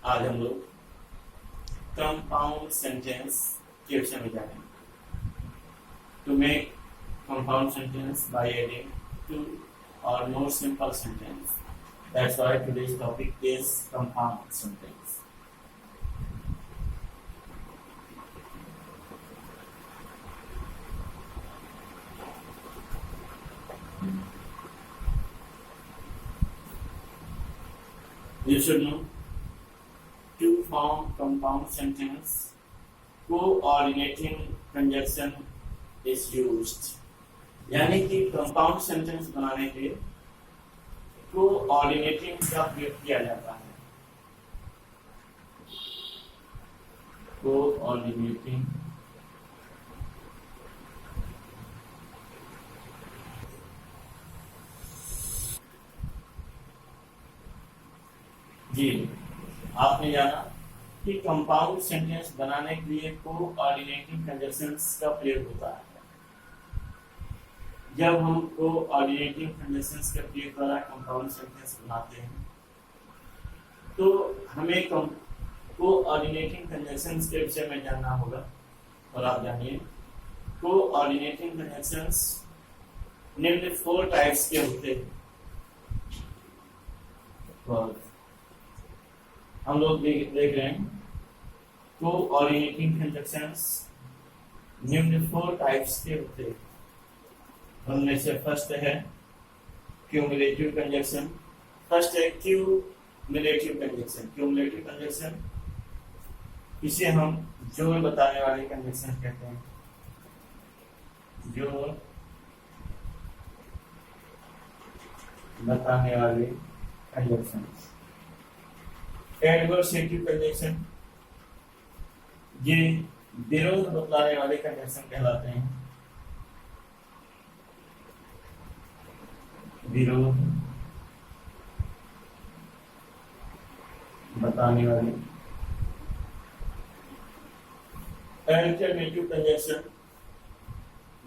आज हम लोग कंपाउंड सेंटेंस के विषय में जानेंगे। To make compound sentence by adding two or more simple sentence. That's why today's topic is compound sentence. You should know, to form compound sentence, coordinating conjunction is used. यानी कि compound sentence बनाने के लिए coordinating का प्रयोग किया जाता है। कोऑर्डिनेटिंग जी, आपने जाना कि कंपाउंड सेंटेंस बनाने के लिए कोऑर्डिनेटिंग कंजंक्शंस का प्रयोग होता है। जब हम कोऑर्डिनेटिंग कंजंक्शंस के प्रयोग द्वारा कंपाउंड सेंटेंस बनाते हैं तो हमें कोऑर्डिनेटिंग कंजंक्शंस के विषय में जानना होगा। और आप जानिए, कोऑर्डिनेटिंग कंजंक्शंस निम्न 4 टाइप्स के होते हैं। हम लोग देख रहे हैं कोऑर्डिनेटिंग कंजंक्शंस निम्न 4 टाइप्स के होते हैं। उनमें से फर्स्ट है क्यूमुलेटिव कंजंक्शन। फर्स्ट है क्यूमुलेटिव कंजंक्शन। क्यूमुलेटिव कंजंक्शन इसे हम जोड़ बताने वाले कंजंक्शन कहते हैं। जोड़ बताने वाले कंजंक्शन। एडवर्सेटिव कंजंक्शन, ये विरोध बतलाने वाले कंजंक्शन कहलाते हैं। विरोध बताने वाले। अल्टरनेटिव कंजंक्शन,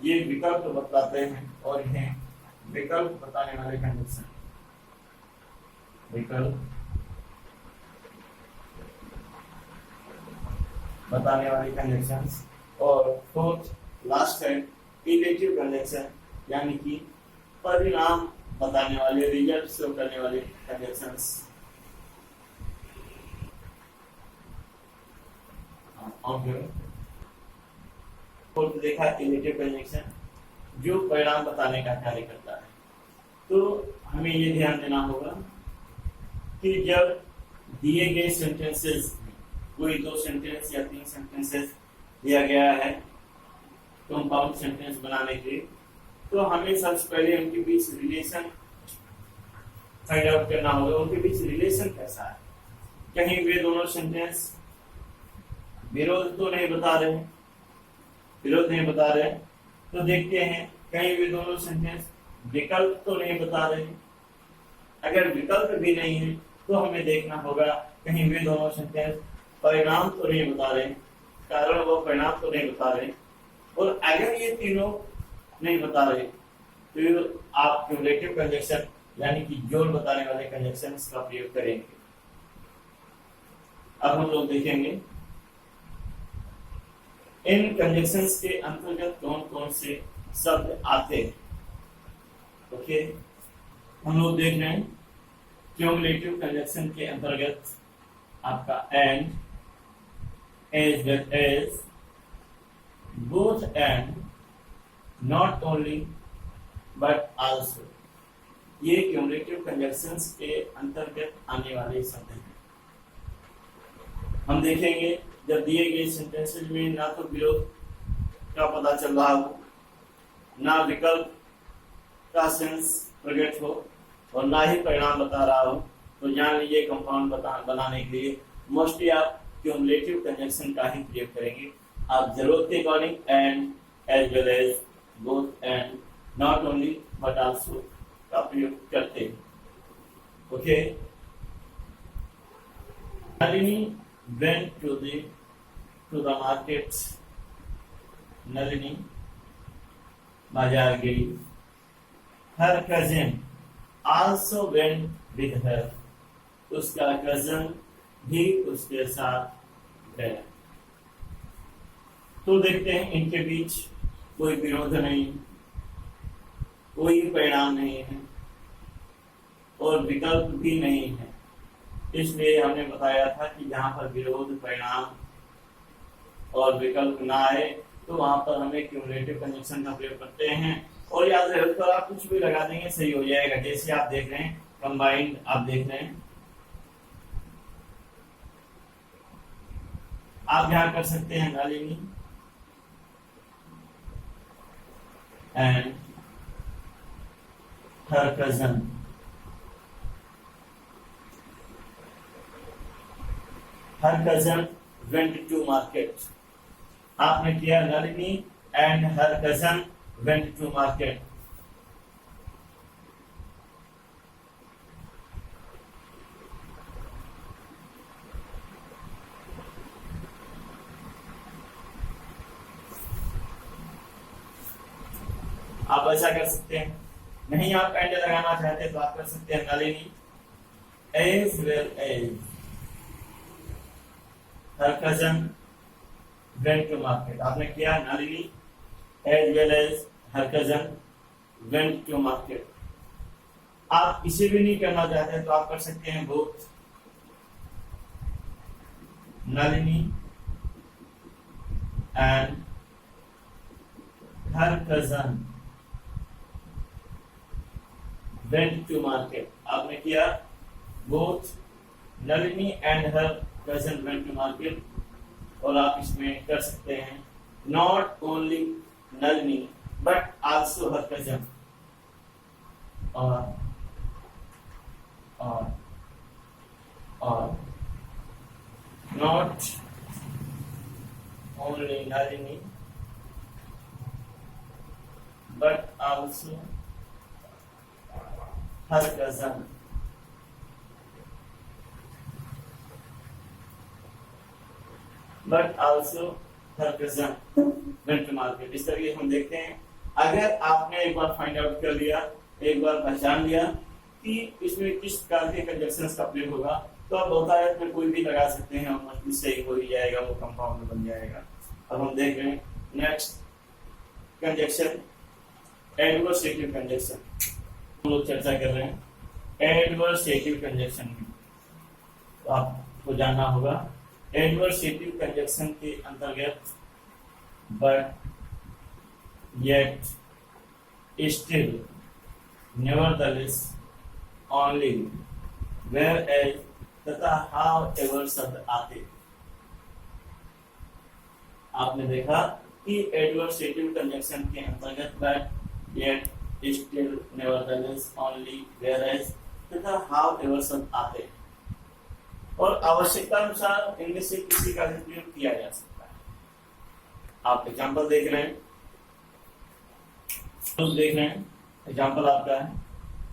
ये विकल्प बतलाते हैं और इन्हें विकल्प बताने वाले कंजंक्शन। विकल्प बताने वाले कंजंक्शंस। और फोर्थ लास्ट है इलेटिव कंजंक्शन, यानी कि परिणाम बताने वाले, रिजल्ट शो करने वाले कंजंक्शंस। और देखा इलेटिव कंजंक्शन जो परिणाम बताने का कार्य करता है। तो हमें ये ध्यान देना होगा कि जब दिए गए सेंटेंसेस, कोई 2 सेंटेंस या 3 सेंटेंसेस दिया गया है कंपाउंड सेंटेंस बनाने के, तो हमें सबसे पहले उनके बीच रिलेशन फाइंड आउट करना होगा। उनके बीच रिलेशन कैसा है। कहीं वे दोनों सेंटेंस विरोध तो नहीं बता रहे, विरोध नहीं बता रहे, तो देखते हैं कहीं वे दोनों सेंटेंस विकल्प तो नहीं बता रहे। अगर विकल्प भी नहीं है तो हमें देखना होगा कहीं वे दोनों सेंटेंस परिणाम तो नहीं बता रहे, कारण वो परिणाम तो नहीं बता रहे। और अगर ये तीनों नहीं बता रहे तो आप क्यूमुलेटिव कंजंक्शन यानी कि जोड़ बताने वाले कंजंक्शंस का प्रयोग करेंगे। अब हम लोग देखेंगे इन कंजंक्शंस के अंतर्गत कौन कौन से शब्द आते हैं। ओके, हम लोग देख रहे हैं क्यूमुलेटिव कंजंक्शन के अंतर्गत आपका and, as well as, both and, not only but also, ये क्यूमुलेटिव कंजंक्शंस के अंतर्गत आने वाले शब्द हैं। हम देखेंगे जब दिए गए सेंटेंसेस में ना तो विरोध का पता चल रहा हो, ना विकल्प का सेंस प्रकट हो और ना ही परिणाम बता रहा हो, तो जान लीजिए कंपाउंड बनाने के लिए मोस्टली आप क्यूमुलेटिव कंजंक्शन का ही प्रयोग करेंगे। आप जरूरत के according and, as well as, both and, not only but also का प्रयोग करते हैं। Okay, Nalini went to the market। Nalini बाजार गई। Her cousin also went with her। उसका कजन भी उसके साथ गया। तो देखते हैं इनके बीच कोई विरोध नहीं, कोई परिणाम नहीं है और विकल्प भी नहीं है। इसलिए हमने बताया था कि जहां पर विरोध, परिणाम और विकल्प ना आए तो वहां पर हमें क्यूमुलेटिव कंजंक्शन का प्रयोग करते हैं। और याद रहे तो आप कुछ भी लगा देंगे सही हो जाएगा। जैसे आप देख रहे हैं कंबाइंड, आप देख रहे हैं, आप यहां कर सकते हैं Nalini and her cousin. Her cousin went to market। आपने किया Nalini and her cousin went to market। आप ऐसा कर सकते हैं, नहीं आप एंड लगाना चाहते तो आप कर सकते हैं Nalini as well as her cousin went to market। आपने किया Nalini as well as her cousin went to market। आप इसे भी नहीं करना चाहते तो आप कर सकते हैं both Nalini and her cousin went to market। आपने किया both Nalini and her cousin went to market। और आप इसमें कर सकते हैं not only Nalini but also her cousin और not only Nalini but also her cousin but also her cousin went to market। इस तरीके हम देखते हैं। अगर आपने एक बार फाइंड आउट कर लिया, एक बार पहचान लिया कि इसमें किस प्रकार के कंजक्शंस का प्रयोग होगा, तो आप बहुतायत में कोई भी लगा सकते हैं और मजबूत सही हो ही जाएगा, वो कंपाउंड बन जाएगा। अब हम देख रहे हैं नेक्स्ट कंजक्शन, एडवर्सेटिव कंजक्शन। हम लोग चर्चा कर रहे हैं एडवर्सेटिव कंजक्शन की। तो आपको जानना होगा एडवर्सेटिव कंजक्शन के अंतर्गत but yet still nevertheless only whereas तथा हाउ एवर शब्द आते। आपने देखा कि एडवर्सेटिव कंजक्शन के अंतर्गत but yet still nevertheless only whereas तथा हाउ एवर शब्द आते और आवश्यकता अनुसार इनमें से किसी का भी प्रयोग किया जा सकता है। आप एग्जाम्पल देख रहे हैं, तो देख रहे हैं एग्जाम्पल आपका है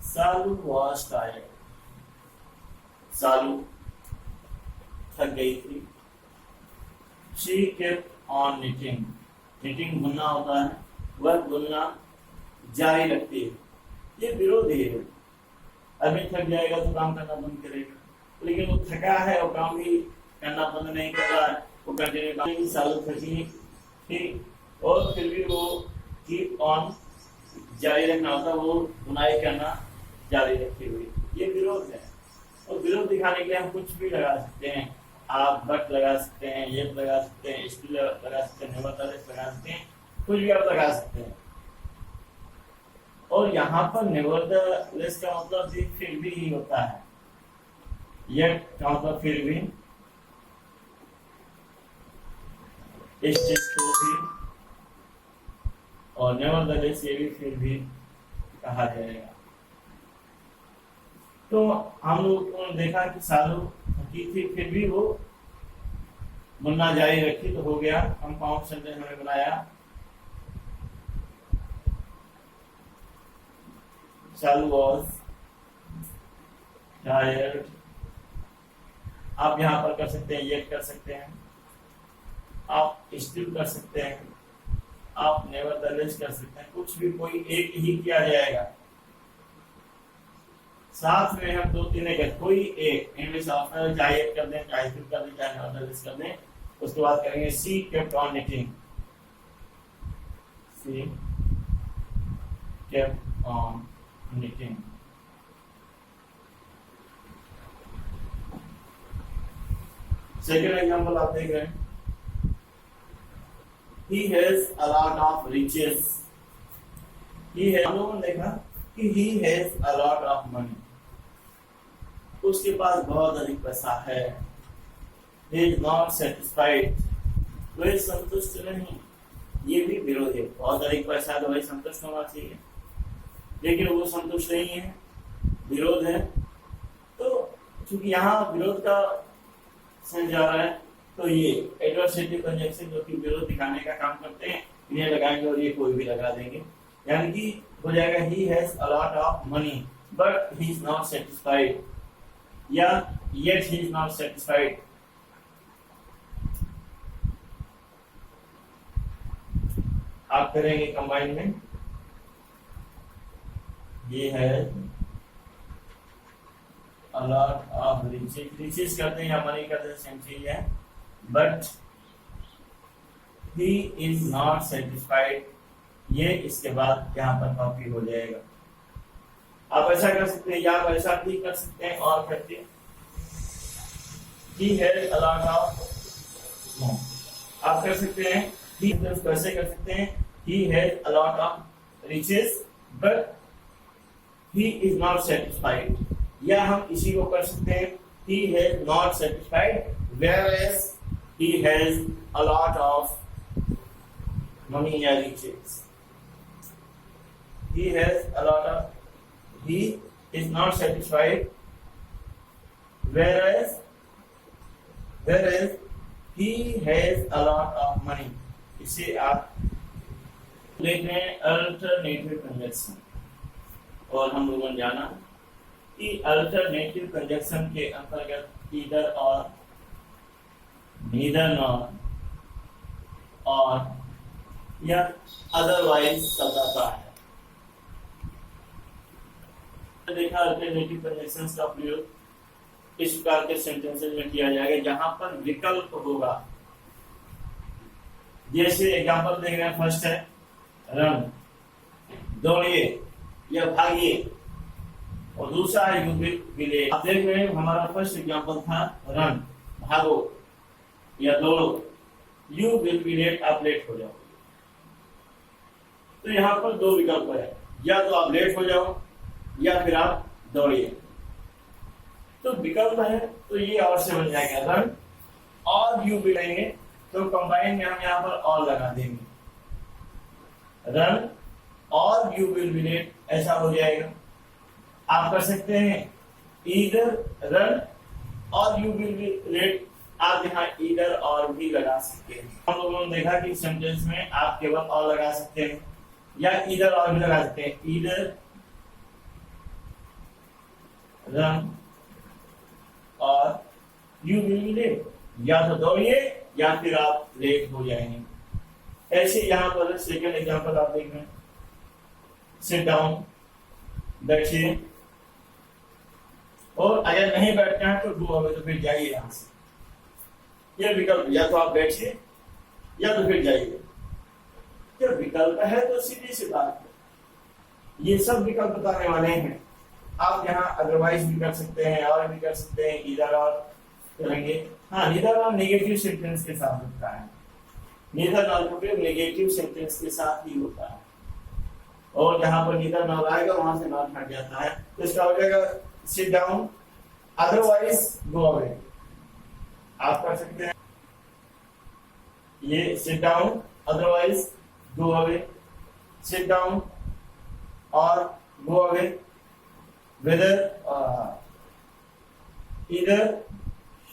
सालू वॉज टायर्ड। सालू थक गई थी। She kept on knitting. Knitting बुनना होता है, वह बुनना जारी रखती है। ये विरोधी है। अभी थक जाएगा तो काम करना बंद करेगा, लेकिन वो थका है और काम भी करना बंद नहीं कर रहा है, वो कंटिन्यू काम सालों थकी ठीक, और फिर भी वो कीप ऑन जारी रखना होता, वो बुनाई करना जारी रखी हुई। ये विरोध है और विरोध दिखाने के लिए हम कुछ भी लगा सकते हैं। आप बट लगा सकते हैं, ये लगा सकते हैं, स्टिल लगा सकते हैं, नेवरदलेस लगा सकते हैं, कुछ भी आप लगा सकते हैं। और यहाँ पर नेवरदलेस का मतलब भी फिर भी ही होता है, येट का मतलब फिर भी, स्टिल को भी, और नेवरदलेस ये भी फिर भी कहा जाएगा। तो हम लोग को देखा कि सालू थकी थी फिर भी वो बुनना जारी रखी, तो हो गया कंपाउंड सेंटेंस हमने बनाया। सालू वॉज टायर्ड। आप यहाँ पर कर सकते हैं, ये कर सकते हैं, आप स्टिल कर सकते हैं, आप नेवरदलेस कर सकते हैं, कुछ भी कोई एक ही किया जाएगा। साथ में हम दो तीन एक कोई एक इनमें से ऑप्शनल चाहे एक कर दें, चाहे स्किप कर दें, चाहे नॉर्मल कर दें। उसके बाद करेंगे she kept on knitting, she kept on knitting. Second example आप देख रहे हैं, he has a lot of riches, he has, हम लोगों ने देखा कि he has a lot of money, उसके पास बहुत अधिक पैसा है। he is not satisfied, वह संतुष्ट नहीं। ये भी विरोध है, बहुत अधिक पैसा है तो वही संतुष्ट होना चाहिए, लेकिन वो संतुष्ट नहीं है, विरोध है। तो चूंकि यहाँ विरोध का सेंस जा रहा है, तो ये एडवर्सेटिव कंजंक्शन जो कि विरोध दिखाने का काम करते हैं, इन्हें लगाएंगे और ये कोई भी लगा देंगे। यानी कि हो जाएगा he has a lot of money but he is not satisfied, या yet he is not satisfied। आप करेंगे कंबाइन में, ये है a lot of riches, riches करते हैं या मनी करते हैं, सेम चीज है। But he is not satisfied, ये इसके बाद यहाँ पर कॉपी हो जाएगा। आप ऐसा कर सकते हैं या आप ऐसा भी कर सकते हैं और करते he has a lot of, आप कर सकते हैं he कैसे कर सकते हैं, he has a lot of riches but he is not satisfied, या हम इसी को कर सकते हैं he has not satisfied whereas he has a lot of money या riches, he has a lot of, he is not satisfied whereas he has a lot of money। इसे आप देख रहे हैं अल्टरनेटिव कंजक्शन, और हम लोगों ने जाना कि अल्टरनेटिव कंजक्शन के अंतर्गत ईदर और, नीदर नॉर और या अदरवाइज शब्द आता है। देखा अल्टरनेटिव कंजक्शंस का प्रयोग इस प्रकार के सेंटेंसेस में किया जाएगा जहां पर विकल्प होगा। जैसे एग्जांपल देख रहे हैं, फर्स्ट है रन, दौड़िए या भागिए, और दूसरा है यू विल लेट। आप देख रहे हैं हमारा फर्स्ट एग्जांपल था रन, भागो या दौड़ो, यू विल बी लेट, आप लेट हो जाओ। तो यहाँ पर दो विकल्प है, या तो आप लेट हो जाओ या फिर आप दौड़िए। तो विकल्प है तो ये और से बन जाएगा रन और यू विल लेंगे, तो कंबाइन में हम यहाँ पर और लगा देंगे, रन और यू विल बी लेट, ऐसा हो जाएगा। आप कर सकते हैं ईदर रन और यू विल बी लेट, आप यहाँ ईदर और भी लगा सकते हैं। हम लोगों ने देखा कि सेंटेंस में आप केवल और लगा सकते हैं या ईदर और भी लगा सकते हैं, ईदर रन और यू विल बी लेट, या तो दौड़िए या फिर आप लेट हो जाएंगे। ऐसे यहाँ पर सेकंड एग्जांपल आप देख रहे हैं, सिट डाउन, बैठिए, और अगर नहीं बैठना है तो गो अवे, तो फिर जाइए यहाँ से। यह विकल्प, या तो आप बैठिए या तो फिर जाइए। जब विकल्प है तो सीधी सी बात है, ये सब विकल्प बताने वाले हैं। आप यहाँ अदरवाइज भी कर सकते हैं और भी कर सकते हैं, इधर और करेंगे। हाँ, नीदर और नेगेटिव सेंटेंस के साथ होता है, नीदर और उपयोग नेगेटिव सेंटेंस के साथ ही होता है, और जहां पर नीदर नॉट आएगा वहां से नॉट हट जाता है, तो इसका हो जाएगा sit down otherwise go away. आप कर सकते हैं ये sit down otherwise go away, sit down और गो अवे, वेदर इधर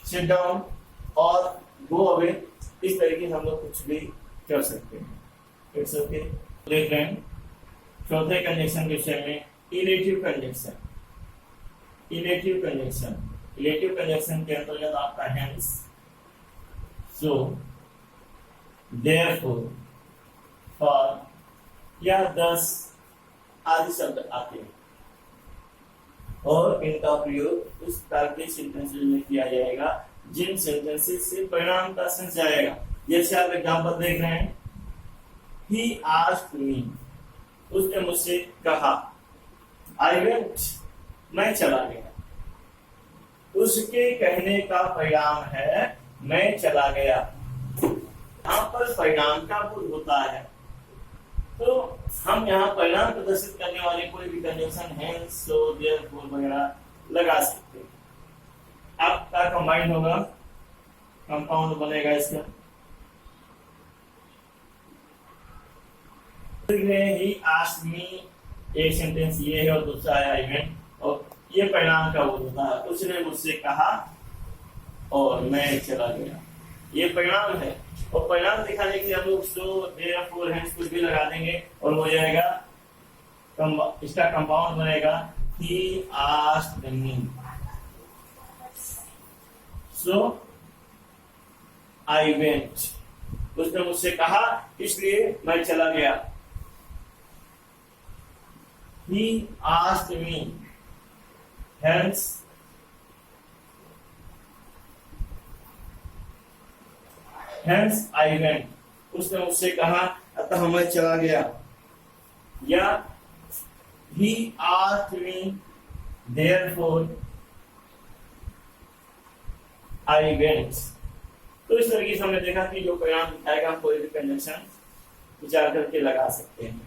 सिट डाउन और गो अवे, इस तरीके से हम लोग कुछ भी कर सकते हैं। It's okay. देख रहे हैं चौथे कंजक्शन के विषय में, illative conjunction. Illative conjunction, illative conjunction के अंतर्गत आपका हेंस, सो, देयरफॉर, फॉर या thus आदि शब्द आते हैं। और इनका प्रयोग उस प्रकार के सेंटेंसेस में किया जाएगा जिन सेंटेंसेस से परिणाम का सेंस आएगा। जैसे आप एग्जांपल देख रहे हैं, ही आस्क्ड मी, उसने मुझसे कहा, आई वेंट, मैं चला गया। उसके कहने का परिणाम है मैं चला गया। यहाँ पर परिणाम का बोध होता है, तो हम यहाँ परिणाम प्रदर्शित करने वाले कोई भी कंजंक्शन है, सो, देयरफॉर वगैरह लगा सकते हैं। आपका कंबाइंड होगा, कंपाउंड बनेगा इसका। ही आस्क्ड मी, एक सेंटेंस ये है और दूसरा है आई वेंट, और ये परिणाम का बोध होता है, उसने मुझसे कहा और मैं चला गया। ये परिणाम है, और परिणाम दिखाने के लिए हम लोग सो, देयरफॉर, हेंस कुछ भी लगा देंगे और हो जाएगा, इसका कंपाउंड बनेगा he asked me, so I went, उसने मुझसे कहा इसलिए मैं चला गया। he asked me, hence I went, उसने मुझसे कहा अतः मैं चला गया। या he asked me, therefore I went। तो इस तरीके से हमने देखा कि जो परिणाम दिखाएगा हम कोई भी कंजंक्शन विचार करके लगा सकते हैं।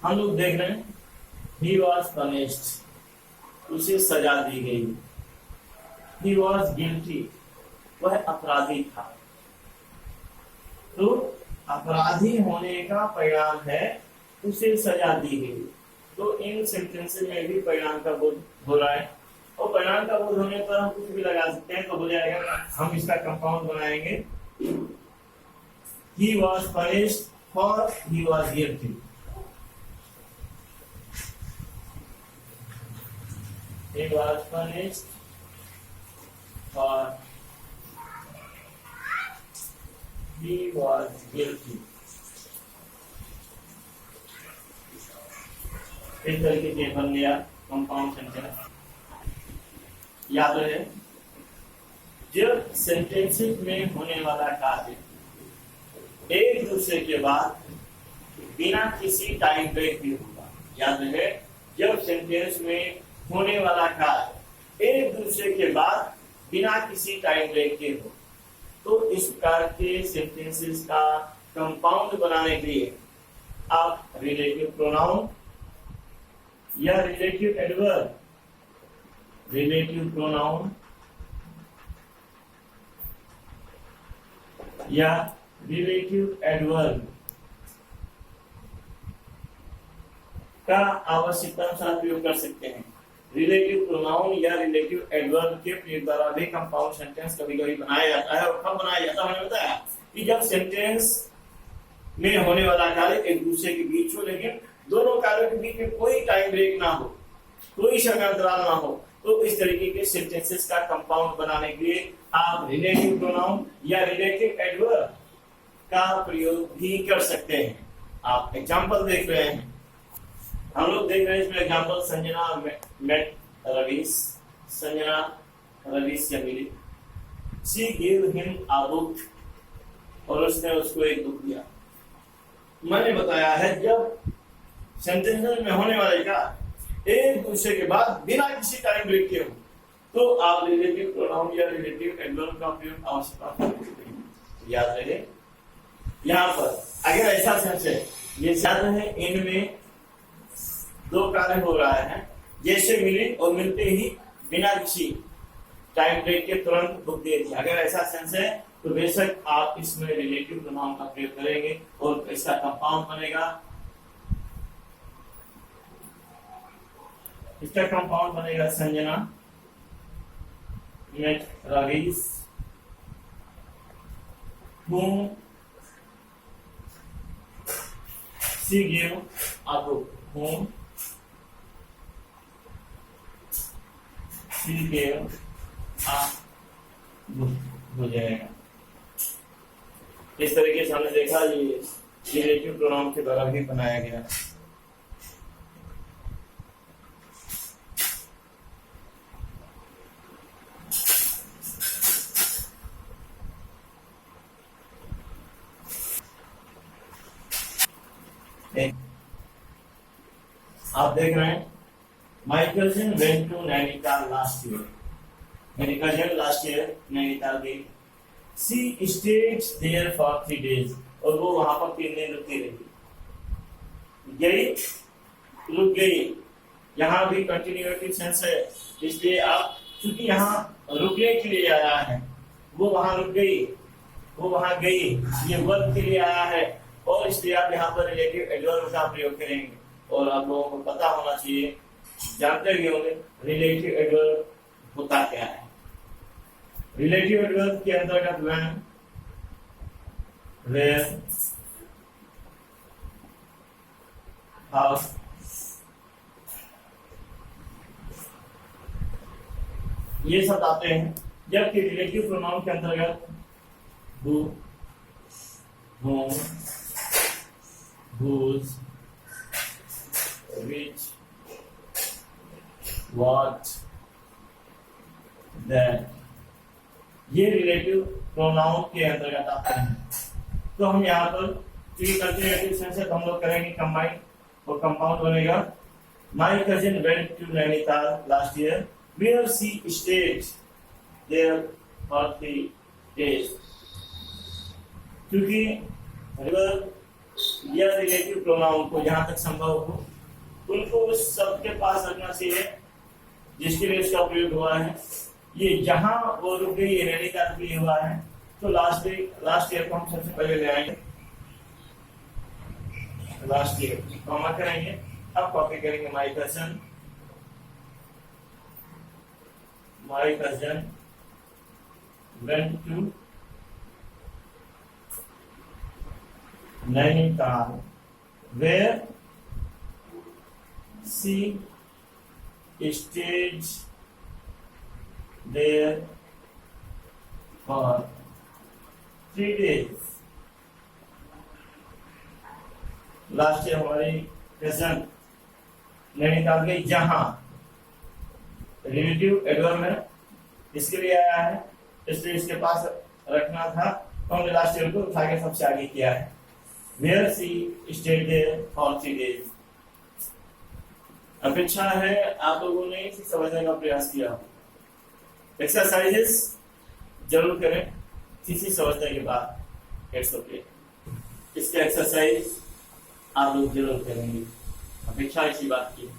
हम लोग देख रहे हैं, he was punished, उसे सजा दी गई। he was guilty, वह अपराधी था। तो अपराधी होने का परिणाम है उसे सजा दी गई। तो इन सेंटेंसेस में भी परिणाम का बोध हो रहा है, और परिणाम का बोध होने पर हम कुछ भी लगा सकते हैं, तो हो जाएगा। हम इसका कंपाउंड बनाएंगे, he was punished for he was guilty। he was punished for he was guilty। इस तरीके से बन गया कंपाउंड सेंटेंस। याद रहे, जब सेंटेंसेस में होने वाला कार्य एक दूसरे के बाद बिना किसी टाइम ब्रेक भी होगा। याद रहे, जब सेंटेंस में होने वाला कार्य एक दूसरे के बाद बिना किसी टाइम ब्रेक के हो, तो इस प्रकार के सेंटेंसेस का कंपाउंड बनाने के लिए आप रिलेटिव प्रोनाउन या रिलेटिव एडवर्ब, रिलेटिव प्रोनाउन या रिलेटिव एडवर्ब का आवश्यकतानुसार प्रयोग कर सकते हैं। रिलेटिव प्रोनाउन या रिलेटिव एडवर्ब के प्रयोग द्वारा भी कंपाउंड सेंटेंस कभी कभी बनाया जाता है। और कब बनाया जाता है, मैंने बताया कि जब सेंटेंस में होने वाला कार्य एक दूसरे के बीच हो, लेकिन दोनों कार्यों के बीच में कोई टाइम ब्रेक ना हो, कोई समय अंतराल ना हो, तो इस तरीके के सेंटेंसेस का कंपाउंड बनाने के लिए आप रिलेटिव प्रोनाउन या रिलेटिव एडवर्ब का प्रयोग भी कर सकते हैं। आप एग्जांपल देख रहे हैं, हम लोग देख रहे हैं इसमें एग्जांपल, संजना मेट रवीश, संजना रवीश से मिली। She give him a book, और उसने उसको एक बुक दिया। मैंने बताया है जब सेंटेंस में होने वाले का एक दूसरे के बाद बिना किसी टाइम ब्रेक के हो, तो आप रिलेटिव प्रोनाउन या रिलेटिव एडवर्ब का प्रयोग आवश्यकता याद रहे। यहाँ पर अगर ऐसा सेंस है, ये याद है, इनमें दो कार्य हो रहा है, जैसे मिले और मिलते ही बिना किसी टाइम ब्रेक के तुरंत बुक दे दिया। अगर ऐसा सेंस है तो बेशक आप इसमें रिलेटिव प्रोनाउन का प्रयोग करेंगे और इसका कंपाउंड बनेगा। इसका कंपाउंड बनेगा Sanjana met Ravish whom she gave a book, whom she gave a book हो जाएगा। इस तरीके से हमने देखा ये रिलेटिव प्रोनाउन के द्वारा भी बनाया गया। आप देख रहे हैं, my cousin went to Nainital last year. मेरी कजिन लास्ट ईयर नैनीताल गई। She stayed there for 3 days, और वो वहां पर 3 दिन रुकती रही। गई, रुक गई, यहाँ भी कंटिन्यूटी सेंस है, इसलिए आप चूंकि यहाँ रुकने के लिए आया है, वो वहां रुक गई, वो वहां गई, ये वर्ब के लिए आया है, और इसलिए आप यहाँ पर रिलेटिव एडवर्ब का प्रयोग करेंगे। और आप लोगों को पता होना चाहिए, जानते भी होंगे रिलेटिव एडवर्ब होता क्या है। रिलेटिव एडवर्ब के अंतर्गत व्हेन, वेयर, हाउ, ये सब आते हैं। जबकि रिलेटिव प्रोनाउन के अंतर्गत who, whom, whose, which, what, that, ये रिलेटिव प्रोनाउन के अंतर्गत आते हैं। तो हम यहाँ पर कंटिन्यूटिव सेंस से हम लोग करेंगे कंबाइन, और कंपाउंड बनेगा my cousin went to Nainital last year where she stayed there for 3 days। क्योंकि या रिलेटिव प्रोनाउन को जहां तक संभव हो उनको उस शब्द के पास रखना चाहिए जिसके लिए इसका प्रयोग हुआ है। ये जहां वो रुक गई है नैनीताल के लिए हुआ है, तो लास्ट ईयर को हम सबसे पहले ले आएंगे, लास्ट ईयर कॉमा करेंगे। अब कॉपी करेंगे my cousin went to Nainital where she stayed there for 3 days। Last year हमारी कजन नैनीताल गई, जहां रिलेटिव एडवर्ब है, इसके लिए आया है, इसलिए इसके पास रखना था, तो हमने लास्ट ईयर को उठा के सबसे आगे किया है। Where she stayed there for 3 days। अपेक्षा है आप लोगों ने इसे समझने का प्रयास किया। एक्सरसाइजेस जरूर करें थीसिस समझने के बाद। इट्स ओके, इसके एक्सरसाइज आप लोग जरूर करेंगे, अपेक्षा इसी बात की।